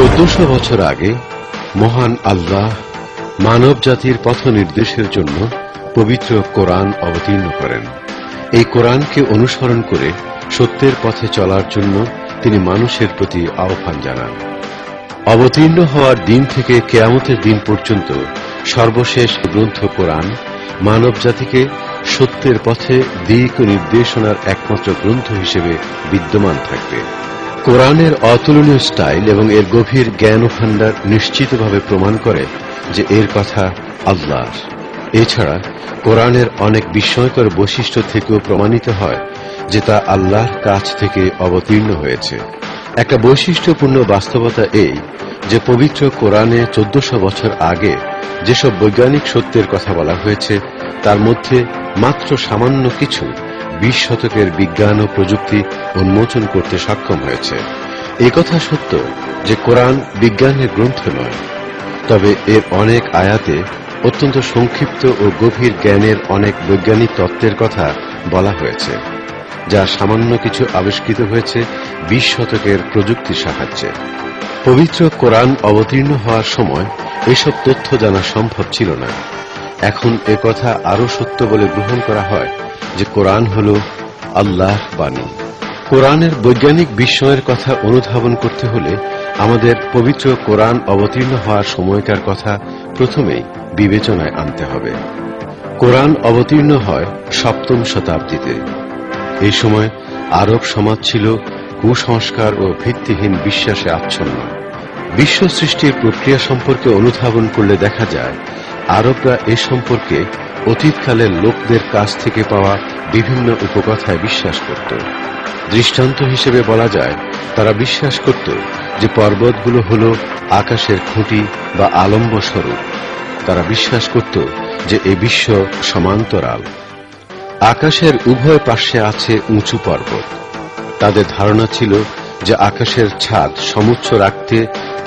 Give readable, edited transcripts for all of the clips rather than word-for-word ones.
1400 বছর আগে মহান আল্লাহ মানব জাতির পথ নির্দেশের জন্য পবিত্র কোরআন অবতীর্ণ করেন। এই কোরআনকে অনুসরণ করে সত্যের পথে চলার জন্য তিনি মানুষের প্রতি আহ্বান জানান। অবতীর্ণ হওয়ার দিন থেকে কিয়ামতের দিন পর্যন্ত সর্বশেষ গ্রন্থ কোরআন মানব জাতিকে সত্যের পথে দিক ও নির্দেশনার একমাত্র গ্রন্থ হিসেবে বিদ্যমান থাকবে। কোরআনের অতুলনীয় স্টাইল এবং এর গভীর জ্ঞান ও ভাণ্ডার নিশ্চিতভাবে প্রমাণ করে যে এর কথা আল্লাহর। এছাড়া কোরআনের অনেক বিস্ময়কর বৈশিষ্ট্য থেকেও প্রমাণিত হয় যে তা আল্লাহর কাছ থেকে অবতীর্ণ হয়েছে। একটা বৈশিষ্ট্যপূর্ণ বাস্তবতা এই যে পবিত্র কোরআনে 1400 বছর আগে যেসব বৈজ্ঞানিক সত্যের কথা বলা হয়েছে তার মধ্যে মাত্র সামান্য কিছু 20 শতকের বিজ্ঞান ও প্রযুক্তি উন্মোচন করতে সক্ষম হয়েছে। একথা সত্য যে কোরআন বিজ্ঞানের গ্রন্থ নয়, তবে এর অনেক আয়াতে অত্যন্ত সংক্ষিপ্ত ও গভীর জ্ঞানের অনেক বৈজ্ঞানিক তত্ত্বের কথা বলা হয়েছে, যা সামান্য কিছু আবিষ্কৃত হয়েছে 20 শতকের প্রযুক্তির সাহায্যে। পবিত্র কোরআন অবতীর্ণ হওয়ার সময় এসব তথ্য জানা সম্ভব ছিল না। এখন একথা আরো সত্য বলে গ্রহণ করা হয় যে কোরআন হল আল্লাহর বাণী। কোরআনের বৈজ্ঞানিক বিস্ময়ের কথা অনুধাবন করতে হলে আমাদের পবিত্র কোরআন অবতীর্ণ হওয়ার সময়কার কথা প্রথমেই বিবেচনায় আনতে হবে। কোরআন অবতীর্ণ হয় 7ম শতাব্দীতে। এই সময় আরব সমাজ ছিল কুসংস্কার ও ভিত্তিহীন বিশ্বাসে আচ্ছন্ন। বিশ্ব সৃষ্টির প্রক্রিয়া সম্পর্কে অনুধাবন করলে দেখা যায় আরবরা এ সম্পর্কে অতীতকালের লোকদের কাছ থেকে পাওয়া বিভিন্ন উপকথায় বিশ্বাস করত। দৃষ্টান্ত হিসেবে বলা যায় তারা বিশ্বাস করত যে পর্বতগুলো হল আকাশের খুঁটি বা আলম্ব স্বরূপ। তারা বিশ্বাস করত যে এই বিশ্ব সমান্তরাল, আকাশের উভয় পাশে আছে উঁচু পর্বত। তাদের ধারণা ছিল যে আকাশের ছাদ সমুচ্চ রাখতে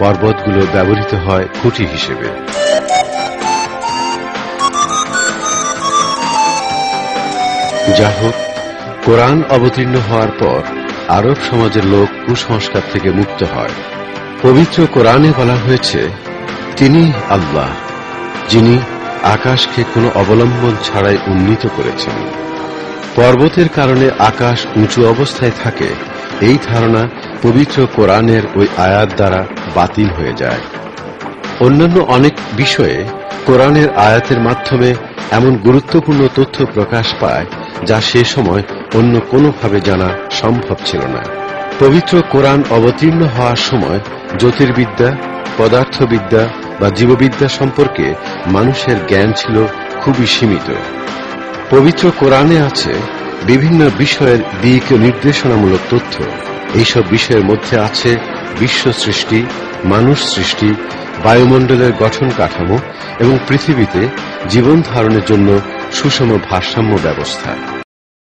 পর্বতগুলো ব্যবহৃত হয় খুঁটি হিসেবে। যা হোক, কোরআন অবতীর্ণ হওয়ার পর আরব সমাজের লোক কুসংস্কার থেকে মুক্ত হয়। পবিত্র কোরআনে বলা হয়েছে, তিনি আল্লাহ যিনি আকাশকে কোনো অবলম্বন ছাড়াই উন্নীত করেছেন। পর্বতের কারণে আকাশ উঁচু অবস্থায় থাকে, এই ধারণা পবিত্র কোরআনের ওই আয়াত দ্বারা বাতিল হয়ে যায়। অন্যান্য অনেক বিষয়ে কোরআনের আয়াতের মাধ্যমে এমন গুরুত্বপূর্ণ তথ্য প্রকাশ পায় যা সে সময় অন্য কোনোভাবে জানা সম্ভব ছিল না। পবিত্র কোরআন অবতীর্ণ হওয়ার সময় জ্যোতির্বিদ্যা, পদার্থবিদ্যা বা জীববিদ্যা সম্পর্কে মানুষের জ্ঞান ছিল খুবই সীমিত। পবিত্র কোরআনে আছে বিভিন্ন বিষয়ের দিক নির্দেশনামূলক তথ্য। এইসব বিষয়ের মধ্যে আছে বিশ্ব সৃষ্টি, মানুষ সৃষ্টি, বায়ুমণ্ডলের গঠন কাঠামো এবং পৃথিবীতে জীবন ধারণের জন্য সুষম ভারসাম্য ব্যবস্থা।